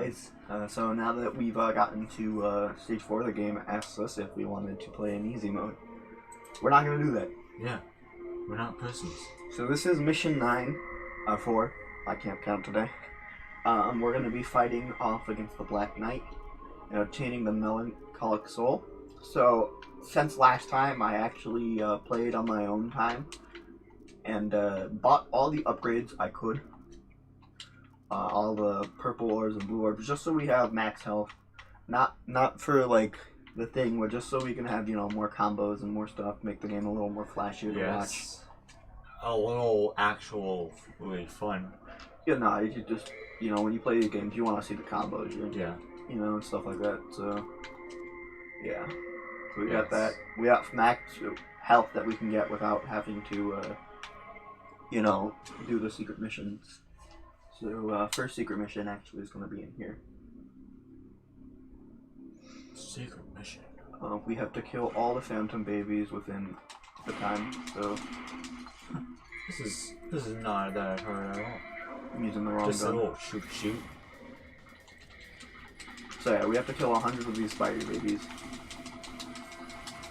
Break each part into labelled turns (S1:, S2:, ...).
S1: guys, so now that we've gotten to stage 4 of the game, it asks us if we wanted to play in easy mode. We're not going to do that.
S2: Yeah, we're not pussies.
S1: So this is mission 9, 4, I can't count today. We're going to be fighting off against the Black Knight and obtaining the Melancholic Soul. So, since last time, I actually played on my own time and bought all the upgrades I could. All the purple orbs and blue orbs, just so we have max health. Not for like the thing, but just so we can have, you know, more combos and more stuff, make the game a little more flashy to watch.
S2: A little actually fun.
S1: Yeah, no, you just, you know, when you play these games, you want to see the combos, you know, and stuff like that. So, yeah. So we got that. We got max health that we can get without having to, you know, do the secret missions. So, first secret mission actually is going to be in here.
S2: Secret mission?
S1: We have to kill all the phantom babies within the time, so...
S2: This is not that hard at all.
S1: I'm using the wrong
S2: Just
S1: gun.
S2: a little shoot.
S1: So yeah, we have to kill 100 of these spider babies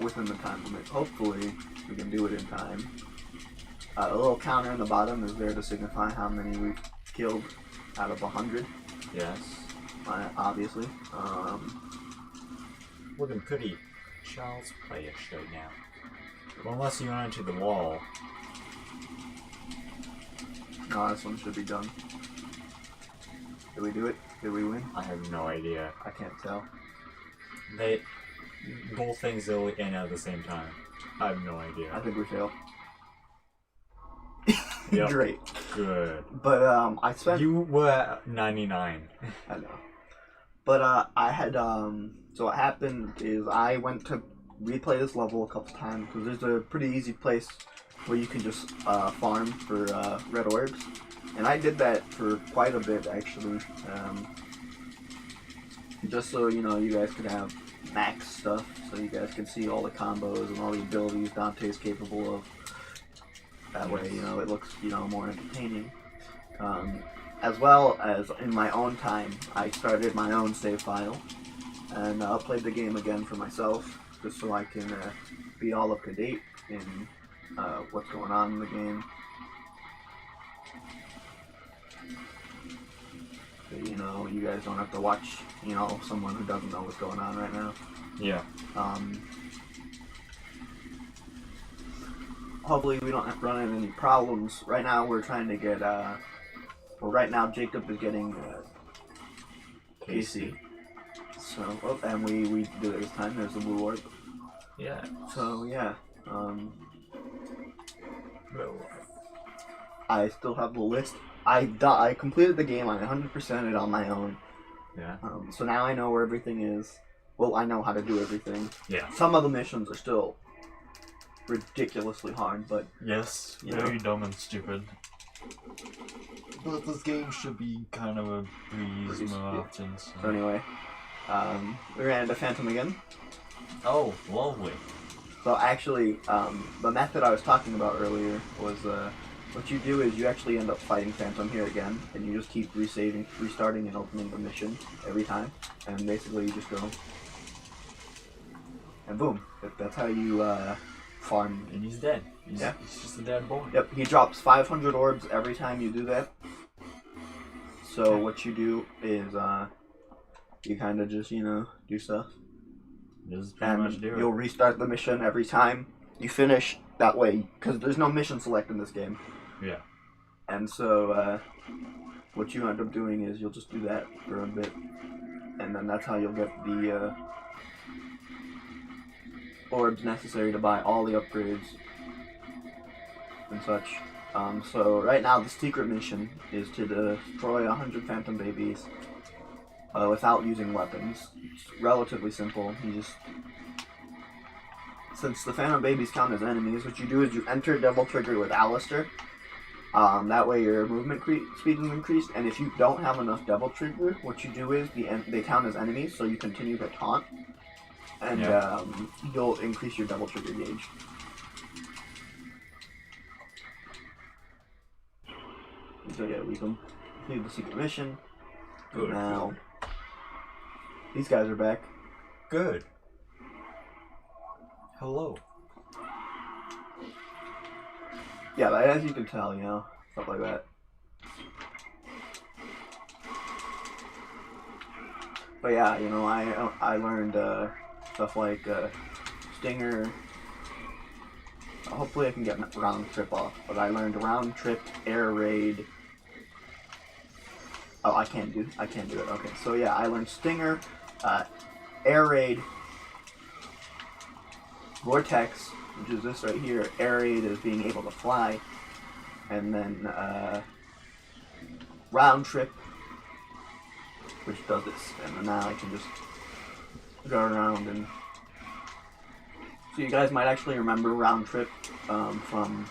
S1: within the time limit. Hopefully, we can do it in time. A little counter in the bottom is there to signify how many we've killed out of 100.
S2: Yes.
S1: Obviously.
S2: Looking pretty child's play-ish right now. Well, unless you run into the wall.
S1: No, this one should be done. Did we do it? Did we win?
S2: I have no idea.
S1: I can't tell.
S2: Both things will end at the same time. I have no idea.
S1: I think we failed.
S2: Yep.
S1: Great.
S2: Good.
S1: But I spent.
S2: You were at 99.
S1: I know. But I had so what happened is I went to replay this level a couple times because there's a pretty easy place where you can just farm for red orbs, and I did that for quite a bit actually. Just so you know, you guys could have max stuff, so you guys can see all the combos and all the abilities Dante's capable of. That way, you know, it looks, you know, more entertaining. As well as in my own time, I started my own save file and played the game again for myself, just so I can be all up to date in what's going on in the game. So, you know, you guys don't have to watch, you know, someone who doesn't know what's going on right now.
S2: Yeah.
S1: Hopefully we don't have to run into any problems. Right now we're trying to get, well, right now Jacob is getting Casey. So, oh, and we did it this time. There's the blue orb.
S2: Yeah.
S1: So, yeah. I still have the list. I completed the game. I 100%ed it on my own.
S2: Yeah.
S1: So now I know where everything is. Well, I know how to do everything.
S2: Yeah.
S1: Some of the missions are still ridiculously hard, but
S3: yes, very dumb and stupid. But this game should be kind of a breeze more often.
S1: So anyway, we ran into Phantom again.
S3: Oh, lovely.
S1: So actually, the method I was talking about earlier was what you do is you actually end up fighting Phantom here again, and you just keep restarting and opening the mission every time, and basically you just go, and boom, that's how you farm.
S3: And he's dead. He's just a dead boy.
S1: Yep, he drops 500 orbs every time you do that. So what you do is you kind of just, you know, do stuff.
S3: Just pretty much do it.
S1: You'll restart the mission every time you finish that way, because there's no mission select in this game.
S3: Yeah.
S1: And so what you end up doing is you'll just do that for a bit, and then that's how you'll get the orbs necessary to buy all the upgrades and such. So right now the secret mission is to destroy 100 phantom babies without using weapons. It's relatively simple. You just, since the phantom babies count as enemies, what you do is you enter double trigger with Alistair. That way your movement speed is increased, and if you don't have enough double trigger, what you do is they count as enemies, so you continue to taunt, and you'll increase your double trigger gauge. So yeah, we completed the secret mission.
S2: Good.
S1: Now These guys are back.
S2: Good. Hello.
S1: Yeah, like, as you can tell, you know, stuff like that. But yeah, you know, I learned stuff like Stinger. Hopefully I can get round trip off, but I learned round trip, air raid. Oh, I can't do it. Okay, so yeah, I learned Stinger, air raid, vortex, which is this right here. Air raid is being able to fly, and then round trip, which does this, and then now I can just go around and. So you guys might actually remember round trip from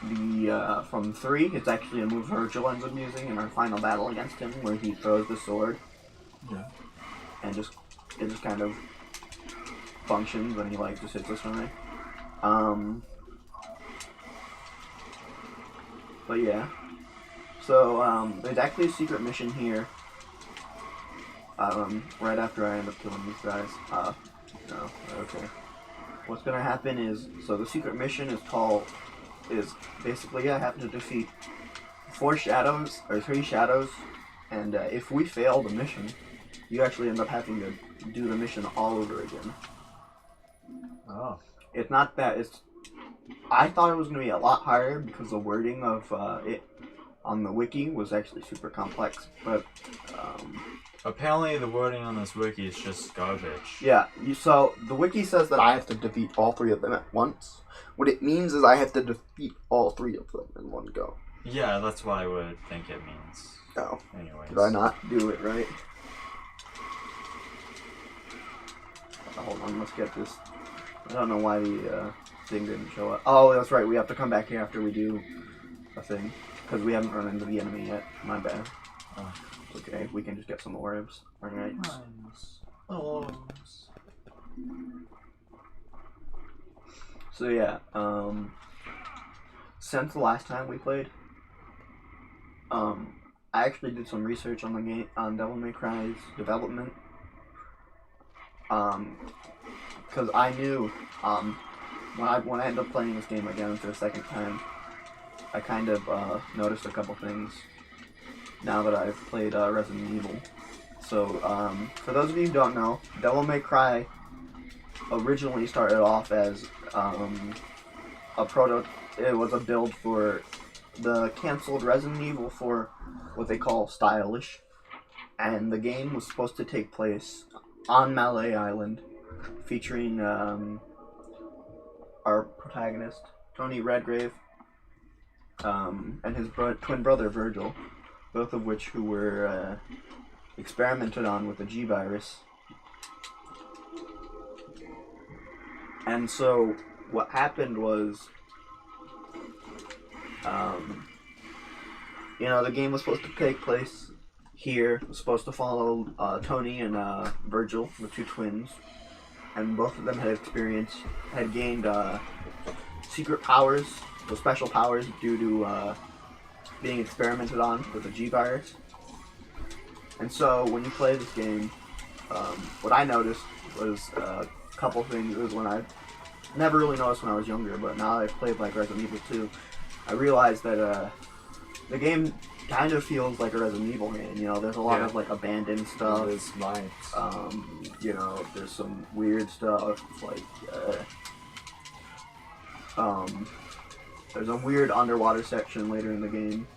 S1: the from 3. It's actually a move Virgil ends up using in our final battle against him, where he throws the sword.
S3: Yeah.
S1: And it just kind of functions when he like just hits us from it. But yeah. So there's actually a secret mission here. Right after I end up killing these guys. No, okay. What's gonna happen is, so the secret mission is basically I have to defeat 3 shadows, and if we fail the mission, you actually end up having to do the mission all over again.
S2: Oh.
S1: It's not that, I thought it was gonna be a lot harder because the wording of it on the wiki was actually super complex, but
S2: Apparently the wording on this wiki is just garbage.
S1: yeah, so the wiki says that I have to defeat all 3 of them at once. What it means is I have to defeat all 3 of them in one go.
S2: Yeah, that's what I would think it means.
S1: Oh.
S2: Anyways.
S1: Did I not do it right? Hold on, let's get this. I don't know why the thing didn't show up. Oh, that's right, we have to come back here after we do a thing. Because we haven't run into the enemy yet. My bad.
S2: Oh.
S1: Okay, we can just get some orbs. Alright. So yeah, since the last time we played, I actually did some research on the game, on Devil May Cry's development. Because I knew, when I ended up playing this game again for the second time, I kind of noticed a couple things now that I've played Resident Evil. So, for those of you who don't know, Devil May Cry originally started off as it was a build for the canceled Resident Evil for what they call Stylish, and the game was supposed to take place on Malay Island, featuring our protagonist, Tony Redgrave, and his twin brother, Virgil, both of which who were experimented on with the G virus. And so what happened was, the game was supposed to take place here. It was supposed to follow Tony and Virgil, the 2 twins, and both of them had gained secret powers, or special powers, due to being experimented on with the G virus. And so when you play this game, what I noticed was a couple things. It was when I never really noticed when I was younger, but now I've played like Resident Evil 2, I realized that the game kind of feels like a Resident Evil game. There's a lot of like abandoned stuff.
S2: There's lights.
S1: There's some weird stuff like there's a weird underwater section later in the game.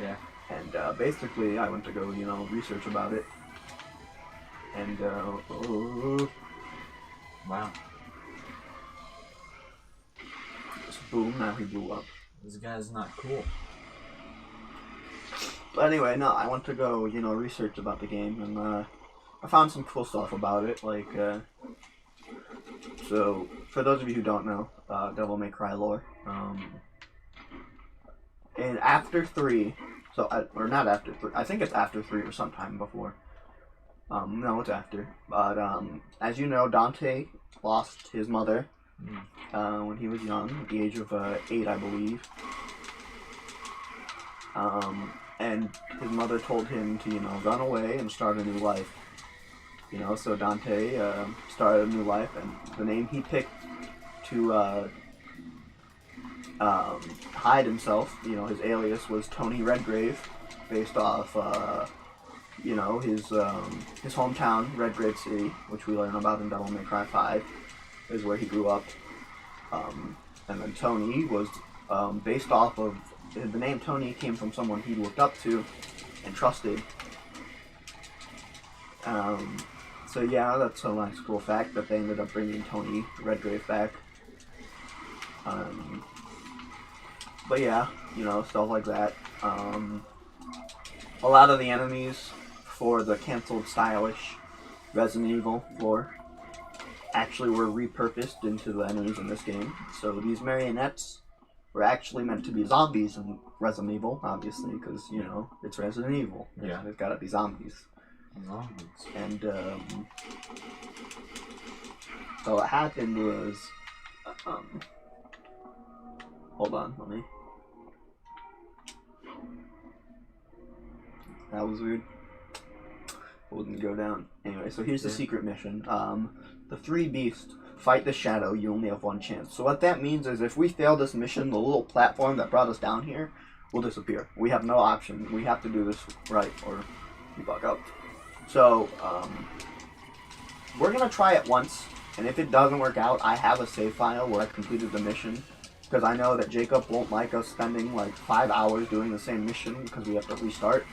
S2: Yeah.
S1: And basically, I went to go, research about it. And
S2: Wow.
S1: just boom! Now he blew up.
S2: This guy's not cool.
S1: But anyway, no, I went to go, research about the game, and I found some cool stuff about it. Like, so for those of you who don't know, Devil May Cry lore, and after 3, or not after 3, I think it's after 3 or sometime before. No, it's after. But as you know, Dante lost his mother when he was young, at the age of 8, I believe. and his mother told him to, run away and start a new life. So Dante started a new life, and the name he picked to hide himself, his alias was Tony Redgrave, based off, his hometown, Redgrave City, which we learn about in Devil May Cry 5, is where he grew up. And then Tony was based off of, the name Tony came from someone he looked up to and trusted. So yeah, that's a nice cool fact that they ended up bringing Tony Redgrave back. But yeah, stuff like that. A lot of the enemies for the canceled stylish Resident Evil 4 actually were repurposed into the enemies in this game. So these marionettes were actually meant to be zombies in Resident Evil, obviously, because, it's Resident Evil.
S2: Yeah.
S1: There's gotta be zombies.
S2: Zombies.
S1: And, so what happened was, hold on, let me. That was weird. Wouldn't go down. Anyway, so here's the secret mission. The 3 beasts fight the shadow. You only have 1 chance. So what that means is if we fail this mission, the little platform that brought us down here will disappear. We have no option. We have to do this right or we bug out. So, we're going to try it once. And if it doesn't work out, I have a save file where I completed the mission. Because I know that Jacob won't like us spending like 5 hours doing the same mission because we have to restart.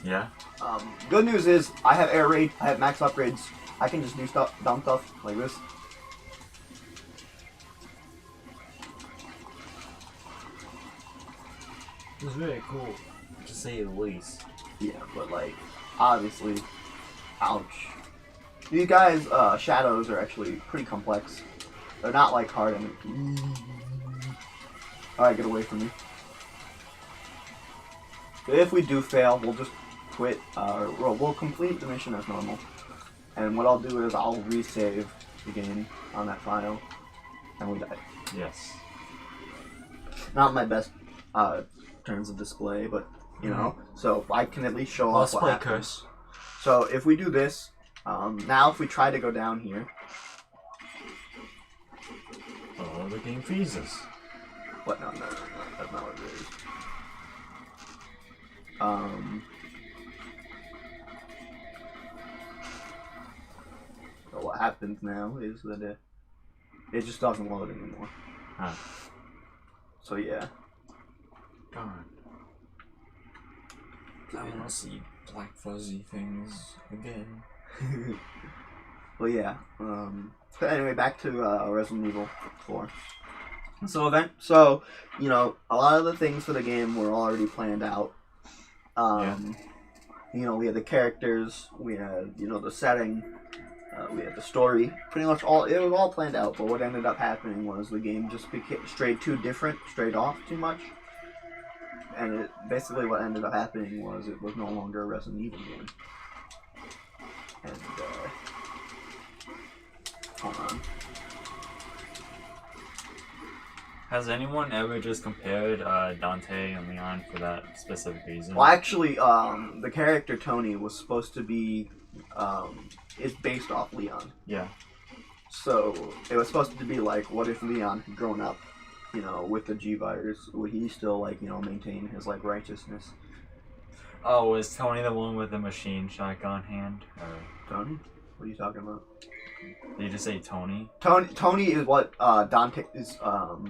S2: Yeah.
S1: Good news is I have air raid, I have max upgrades. I can just do dumb stuff like this.
S2: It was very cool, to say the least.
S1: Yeah, but like, obviously, ouch. These guys' shadows are actually pretty complex. They're not like hard and. Alright, get away from me. If we do fail, we'll just quit, or we'll complete the mission as normal. And what I'll do is I'll resave the game on that file, and we die.
S2: Yes.
S1: Not my best terms of display, but so I can at least show off what
S2: play
S1: happens.
S2: curse.
S1: So if we do this, now if we try to go down here,
S2: Oh, the game freezes.
S1: what? No, that's not what it is. So what happens now is that it just doesn't load anymore.
S2: Huh.
S1: So yeah.
S2: Darn. I want to see black fuzzy things again.
S1: Well, yeah. But anyway, back to Resident Evil 4. So a lot of the things for the game were already planned out. We had the characters, we had the setting, we had the story. Pretty much it was all planned out. But what ended up happening was the game just strayed off too much. And basically what ended up happening was it was no longer a Resident Evil game. And, hold on.
S2: Has anyone ever just compared Dante and Leon for that specific reason?
S1: Well, actually, the character Tony was supposed to be, it's based off Leon.
S2: Yeah.
S1: So, it was supposed to be like, what if Leon had grown up, with the G-Virus? Would he still, maintain his, righteousness?
S2: Oh, was Tony the one with the machine shotgun hand? Or
S1: Tony? What are you talking about?
S2: did you just say Tony?
S1: Tony is what Dante's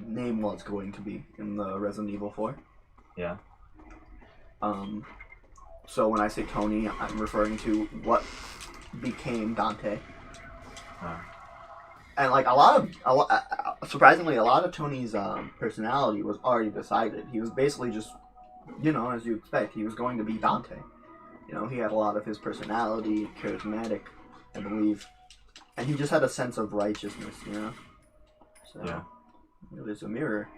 S1: name was going to be in the Resident Evil 4.
S2: Yeah.
S1: So when I say Tony, I'm referring to what became Dante.
S2: Huh.
S1: And surprisingly, a lot of Tony's personality was already decided. He was basically just, as you expect, he was going to be Dante. He had a lot of his personality, charismatic, I believe. And he just had a sense of righteousness, So,
S2: yeah.
S1: There's a mirror.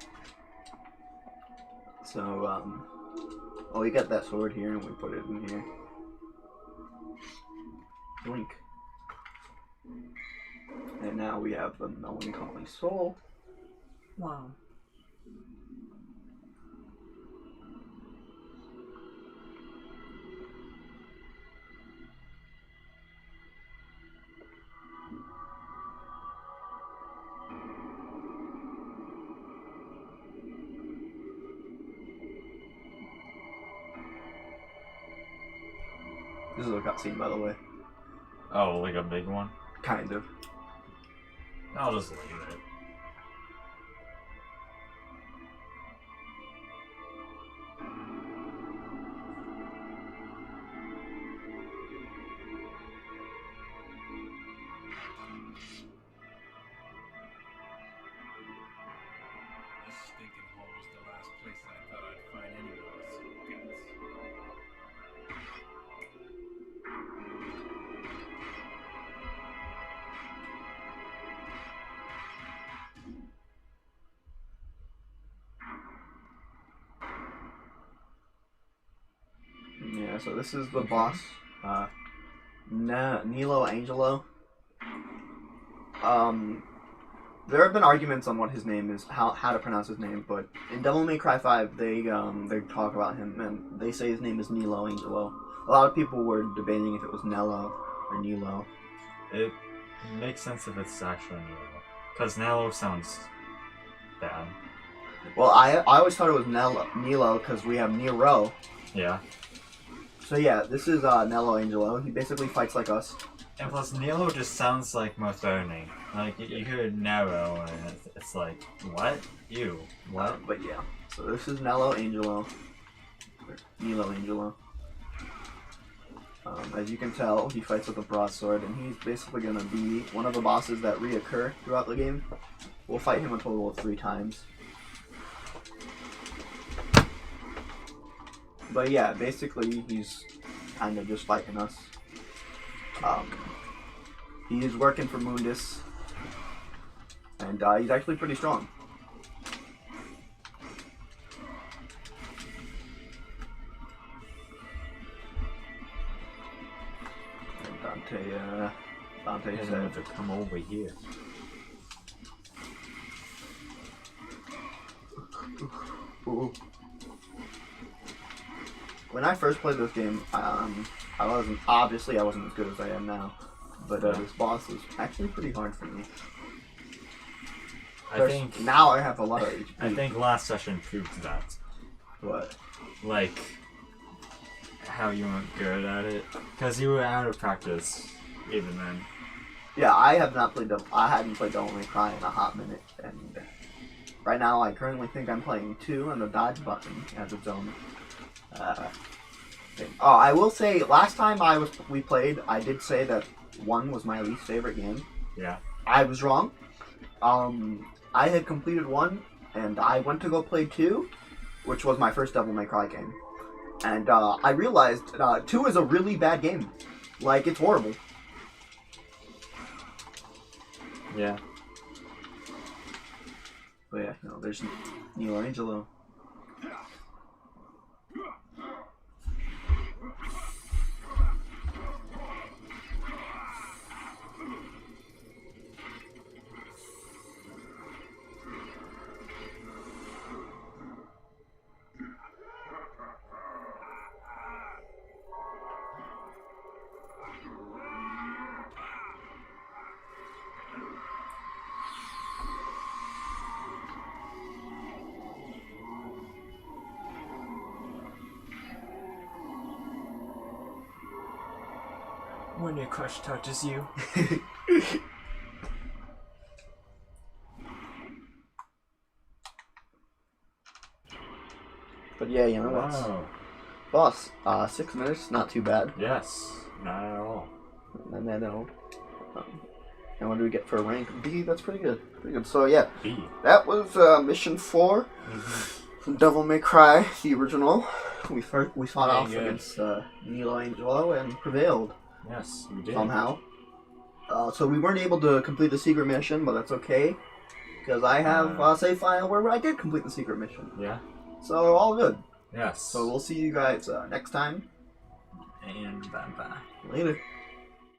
S1: So, we got that sword here and we put it in here. Blink. And now we have the melancholy soul.
S2: Wow.
S1: This is a cutscene, by the way.
S3: Oh, like a big one?
S1: Kind of.
S3: I'll just leave it.
S4: This stinking hole was the last place I thought I'd find anyone with some guts.
S1: Yeah, so this is the boss, Nilo Angelo. There have been arguments on what his name is, how to pronounce his name, but in Devil May Cry 5, they talk about him, and they say his name is Nilo Angelo. A lot of people were debating if it was Nello or Nilo.
S3: It makes sense if it's actually Nilo. Because Nilo sounds bad.
S1: Well, I always thought it was Nilo because we have Nero.
S3: Yeah.
S1: So yeah, this is Nello Angelo. He basically fights like us.
S3: And plus, Nilo just sounds like Motoni. Like, you hear Nero, and it's like, what? Ew. What?
S1: But yeah, so this is Nello Angelo. Or Nilo Angelo. As you can tell, he fights with a broadsword, and he's basically going to be one of the bosses that reoccur throughout the game. We'll fight him a total of 3 times. But yeah, basically, he's kind of just fighting us. He's working for Mundus, and he's actually pretty strong. And Dante
S3: I
S1: said,
S3: have to come over here.
S1: ooh. When I first played this game, I wasn't as good as I am now, but this boss was actually pretty hard for me.
S3: I think
S1: now I have a lot of HP.
S3: I think last session proved that.
S1: What?
S3: Like, how you weren't good at it. Because you were out of practice, even then.
S1: Yeah, I hadn't played Devil May Cry in a hot minute, and right now I currently think I'm playing 2, and the dodge button has its own thing. Oh, I will say, last time we played, I did say that 1 was my least favorite game.
S3: Yeah.
S1: I was wrong. I had completed 1, and I went to go play 2, which was my first Devil May Cry game. And I realized 2 is a really bad game. Like, it's horrible.
S3: Yeah.
S1: But yeah, there's Nilo Angelo.
S3: When your crush touches you.
S1: But yeah, that's boss. 6 minutes, not too bad.
S3: Yes, not at all.
S1: And then and what do we get for a rank? B. That's pretty good. Pretty good. So yeah,
S3: B.
S1: that was mission 4. Devil May Cry, the original. We fought off against Nilo Angelo and prevailed.
S3: Yes, we did.
S1: Somehow. So we weren't able to complete the secret mission, but that's okay. Because I have a save file where I did complete the secret mission.
S3: Yeah.
S1: So all good.
S3: Yes.
S1: So we'll see you guys next time.
S3: And bye-bye.
S1: Later.